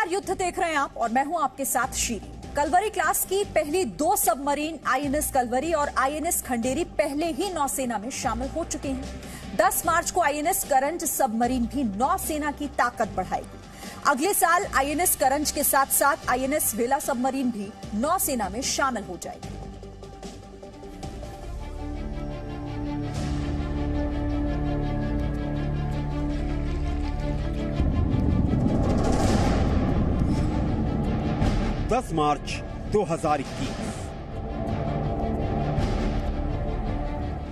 नमस्कार, युद्ध देख रहे हैं आप और मैं हूं आपके साथ शीरी। कलवरी क्लास की पहली 2 सबमरीन आईएनएस कलवरी और आईएनएस खंडेरी पहले ही नौसेना में शामिल हो चुके हैं। 10 मार्च को आईएनएस करंज सबमरीन भी नौसेना की ताकत बढ़ाएगी। अगले साल आईएनएस करंज के साथ साथ आईएनएस वेला सबमरीन भी नौसेना में शामिल हो जाएगी। दस मार्च 2021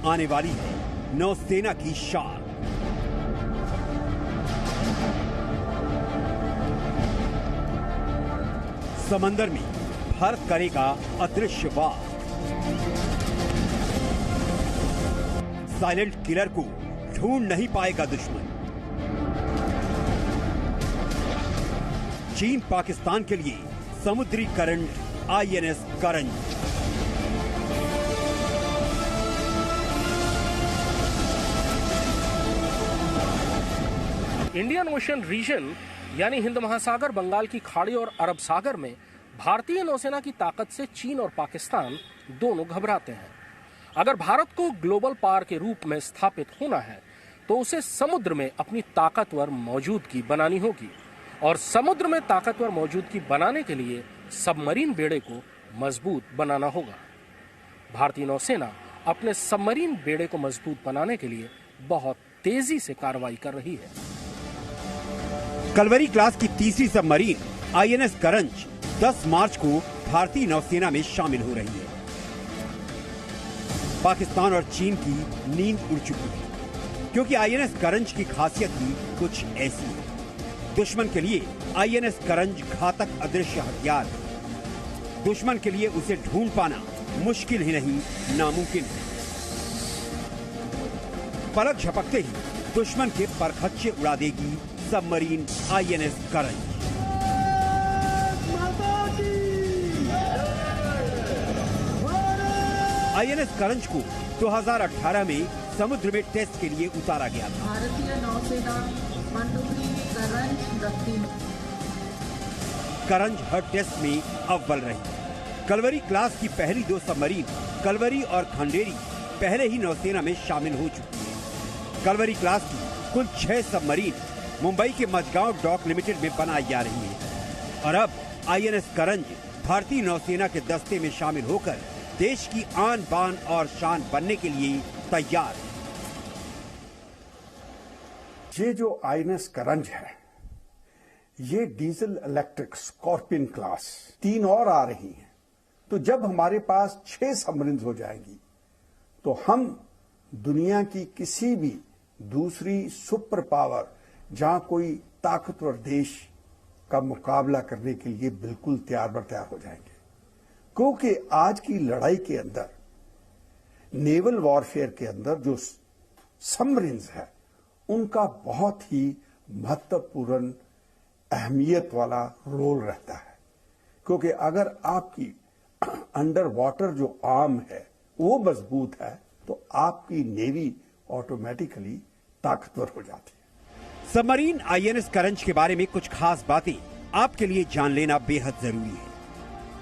आने वाली है नौसेना की शान। समंदर में भारत करेगा अदृश्य वार। साइलेंट किलर को ढूंढ नहीं पाएगा दुश्मन। चीन पाकिस्तान के लिए समुद्री करंट आईएनएस करंज। इंडियन ओशन रीजन यानी हिंद महासागर, बंगाल की खाड़ी और अरब सागर में भारतीय नौसेना की ताकत से चीन और पाकिस्तान दोनों घबराते हैं। अगर भारत को ग्लोबल पावर के रूप में स्थापित होना है तो उसे समुद्र में अपनी ताकतवर मौजूदगी बनानी होगी और समुद्र में ताकतवर मौजूदगी बनाने के लिए सबमरीन बेड़े को मजबूत बनाना होगा। भारतीय नौसेना अपने सबमरीन बेड़े को मजबूत बनाने के लिए बहुत तेजी से कार्रवाई कर रही है। कलवरी क्लास की तीसरी सबमरीन आईएनएस करंज 10 मार्च को भारतीय नौसेना में शामिल हो रही है। पाकिस्तान और चीन की नींद उड़ चुकी है क्योंकि आईएनएस करंज की खासियत ही कुछ ऐसी है। दुश्मन के लिए आईएनएस करंज घातक अदृश्य हथियार है। दुश्मन के लिए उसे ढूंढ पाना मुश्किल ही नहीं, नामुमकिन है। पलक झपकते ही दुश्मन के परखच्चे उड़ा देगी सबमरीन आईएनएस करंज। आईएनएस करंज को 2018 में समुद्र में टेस्ट के लिए उतारा गया था। भारतीय नौसेना करंज हर टेस्ट में अव्वल रही। कलवरी क्लास की पहली 2 सबमरीन कलवरी और खंडेरी पहले ही नौसेना में शामिल हो चुकी है। कलवरी क्लास की कुल 6 सबमरीन मुंबई के मझगांव डॉक लिमिटेड में बनाई जा रही है और अब आईएनएस करंज भारतीय नौसेना के दस्ते में शामिल होकर देश की आन बान और शान बनने के लिए तैयार है। ये जो आईएनएस करंज है, ये डीजल इलेक्ट्रिक स्कॉर्पियन क्लास 3 और आ रही हैं। तो जब हमारे पास 6 सबमरीन हो जाएंगी तो हम दुनिया की किसी भी दूसरी सुपर पावर, जहां कोई ताकतवर देश का मुकाबला करने के लिए बिल्कुल तैयार बर तैयार हो जाएंगे। क्योंकि आज की लड़ाई के अंदर, नेवल वॉरफेयर के अंदर जो सबमरीन है उनका बहुत ही महत्वपूर्ण अहमियत वाला रोल रहता है। क्योंकि अगर आपकी अंडर वाटर जो आर्म है वो मजबूत है तो आपकी नेवी ऑटोमेटिकली ताकतवर हो जाती है। सबमरीन आईएनएस करंज के बारे में कुछ खास बातें आपके लिए जान लेना बेहद जरूरी है।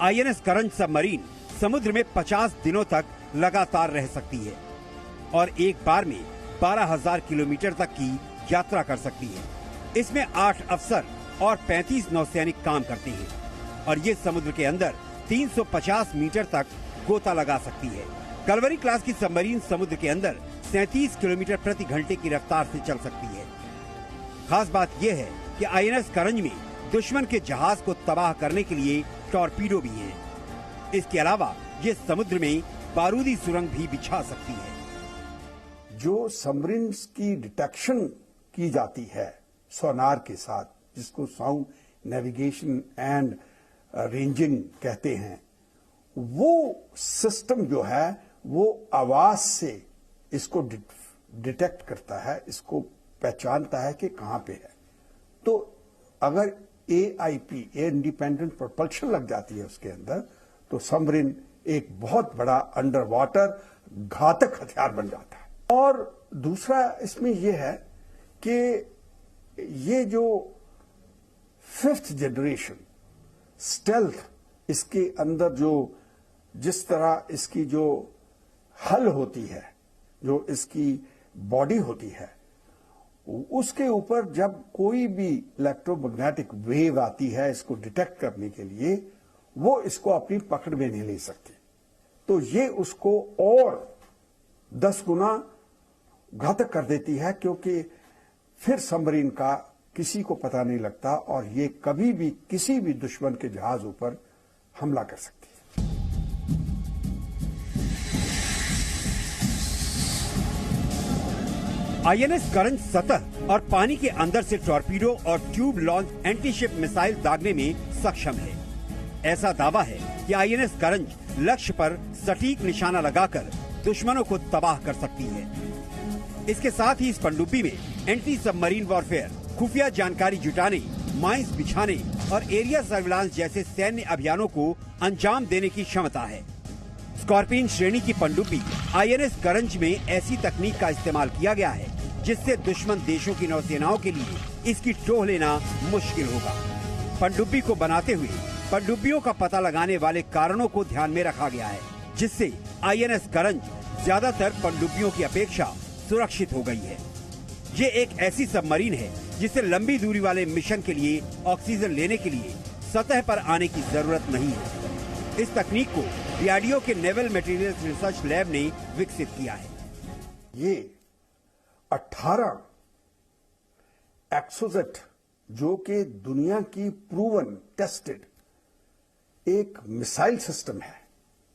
आईएनएस करंज सबमरीन समुद्र में 50 दिनों तक लगातार रह सकती है और एक बार में 12,000 किलोमीटर तक की यात्रा कर सकती है। इसमें 8 अफसर और 35 नौसैनिक काम करते हैं और ये समुद्र के अंदर 350 मीटर तक गोता लगा सकती है। कलवरी क्लास की सबमरीन समुद्र के अंदर 37 किलोमीटर प्रति घंटे की रफ्तार से चल सकती है। खास बात यह है कि आईएनएस करंज में दुश्मन के जहाज को तबाह करने के लिए टॉर्पीडो भी हैं। इसके अलावा ये समुद्र में बारूदी सुरंग भी बिछा सकती है। जो सबमरीन की डिटेक्शन की जाती है सोनार के साथ, जिसको साउंड नेविगेशन एंड रेंजिंग कहते हैं, वो सिस्टम जो है वो आवाज से इसको डिटेक्ट करता है, इसको पहचानता है कि कहां पे है। तो अगर AIP, इंडिपेंडेंट प्रोपल्शन लग जाती है उसके अंदर, तो सबमरीन एक बहुत बड़ा अंडर वाटर घातक हथियार बन जाता है। और दूसरा इसमें यह है कि ये जो 5th जनरेशन स्टेल्थ, इसके अंदर जिस तरह इसकी जो हल होती है, जो इसकी बॉडी होती है, उसके ऊपर जब कोई भी इलेक्ट्रोमैग्नेटिक वेव आती है इसको डिटेक्ट करने के लिए, वो इसको अपनी पकड़ में नहीं ले सकती। तो ये उसको और 10 गुना घातक कर देती है, क्योंकि फिर सबमरीन का किसी को पता नहीं लगता और ये कभी भी किसी भी दुश्मन के जहाज ऊपर हमला कर सकती है। आईएनएस करंज सतह और पानी के अंदर से टॉर्पीडो और ट्यूब लॉन्च एंटीशिप मिसाइल दागने में सक्षम है। ऐसा दावा है कि आईएनएस करंज लक्ष्य पर सटीक निशाना लगाकर दुश्मनों को तबाह कर सकती है। इसके साथ ही इस पनडुब्बी में एंटी सबमरीन वॉरफेयर, खुफिया जानकारी जुटाने, माइंस बिछाने और एरिया सर्विलांस जैसे सैन्य अभियानों को अंजाम देने की क्षमता है। स्कॉर्पियन श्रेणी की पनडुब्बी आईएनएस करंज में ऐसी तकनीक का इस्तेमाल किया गया है जिससे दुश्मन देशों की नौसेनाओं के लिए इसकी टोह लेना मुश्किल होगा। पनडुब्बी को बनाते हुए पनडुब्बियों का पता लगाने वाले कारणों को ध्यान में रखा गया है, जिससे आईएनएस करंज ज्यादातर पनडुब्बियों की अपेक्षा सुरक्षित हो गई है। ये एक ऐसी सबमरीन है जिसे लंबी दूरी वाले मिशन के लिए ऑक्सीजन लेने के लिए सतह पर आने की जरूरत नहीं है। इस तकनीक को डीआरडीओ के नेवल मटेरियल्स रिसर्च लैब ने विकसित किया है। ये 18 एक्सोजेट, जो कि दुनिया की प्रूवन टेस्टेड एक मिसाइल सिस्टम है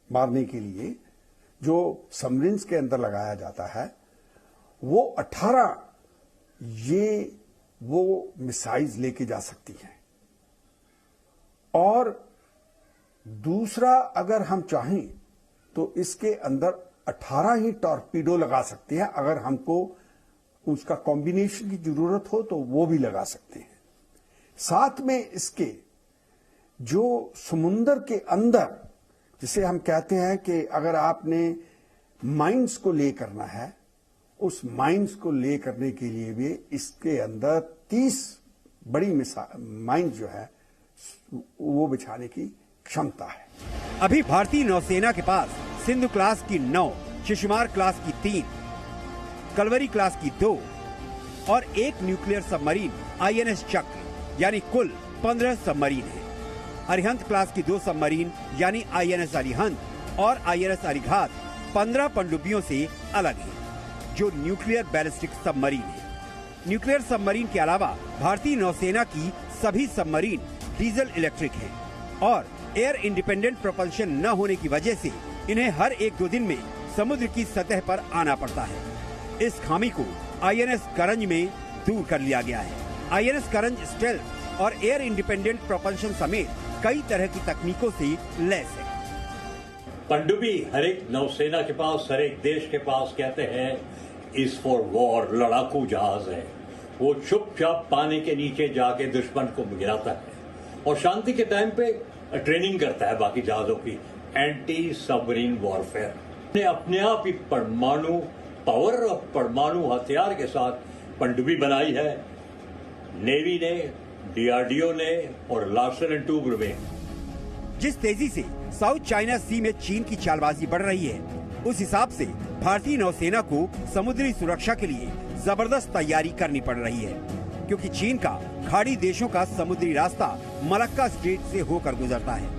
मारने के लिए, जो सबमरीन्स के अंदर लगाया जाता है, वो 18 वो मिसाइल्स लेके जा सकती हैं। और दूसरा, अगर हम चाहें तो इसके अंदर 18 ही टॉर्पीडो लगा सकते हैं। अगर हमको उसका कॉम्बिनेशन की जरूरत हो तो वो भी लगा सकते हैं। साथ में इसके जो समुंदर के अंदर, जिसे हम कहते हैं कि अगर आपने माइंस को ले करना है, उस माइंस को ले करने के लिए भी इसके अंदर 30 बड़ी माइंस जो है वो बिछाने की क्षमता है। अभी भारतीय नौसेना के पास सिंधु क्लास की 9, शिशुमार क्लास की 3, कलवरी क्लास की 2 और एक न्यूक्लियर सबमरीन आईएनएस चक्र यानी कुल 15 सबमरीन है। अरिहंत क्लास की 2 सबमरीन यानी आईएनएस अरिहंत और आईएनएस अरिघात 15 पनडुब्बियों से अलग है, जो न्यूक्लियर बैलिस्टिक सबमरीन है। न्यूक्लियर सबमरीन के अलावा भारतीय नौसेना की सभी सबमरीन डीजल इलेक्ट्रिक है और एयर इंडिपेंडेंट प्रोपल्शन न होने की वजह से इन्हें हर 1-2 दिन में समुद्र की सतह पर आना पड़ता है। इस खामी को आईएनएस करंज में दूर कर लिया गया है। आईएनएस करंज स्टेल्थ और एयर इंडिपेंडेंट प्रोपल्शन समेत कई तरह की तकनीकों से लैस है। पनडुब्बी हर एक नौसेना के पास, हर एक देश के पास कहते हैं इज फॉर वॉर, लड़ाकू जहाज है। वो चुपचाप पानी के नीचे जाके दुश्मन को गिराता है और शांति के टाइम पे ट्रेनिंग करता है बाकी जहाजों की। एंटी सबमरीन वॉरफेयर ने अपने आप ही परमाणु पावर और परमाणु हथियार के साथ पनडुब्बी बनाई है। नेवी ने, डीआरडीओ ने और लार्सन एंड टूब्रो में। जिस तेजी से साउथ चाइना सी में चीन की चालबाजी बढ़ रही है, उस हिसाब से भारतीय नौसेना को समुद्री सुरक्षा के लिए जबरदस्त तैयारी करनी पड़ रही है, क्योंकि चीन का खाड़ी देशों का समुद्री रास्ता मलक्का स्ट्रेट से होकर गुजरता है।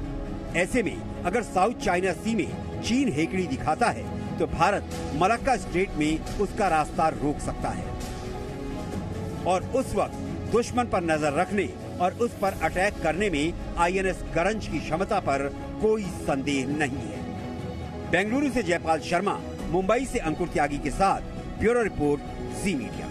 ऐसे में अगर साउथ चाइना सी में चीन हेकड़ी दिखाता है तो भारत मलक्का स्ट्रेट में उसका रास्ता रोक सकता है और उस वक्त दुश्मन पर नजर रखने और उस पर अटैक करने में आईएनएस करंज की क्षमता पर कोई संदेह नहीं है। बेंगलुरु से जयपाल शर्मा, मुंबई से अंकुर त्यागी के साथ ब्यूरो रिपोर्ट, जी मीडिया।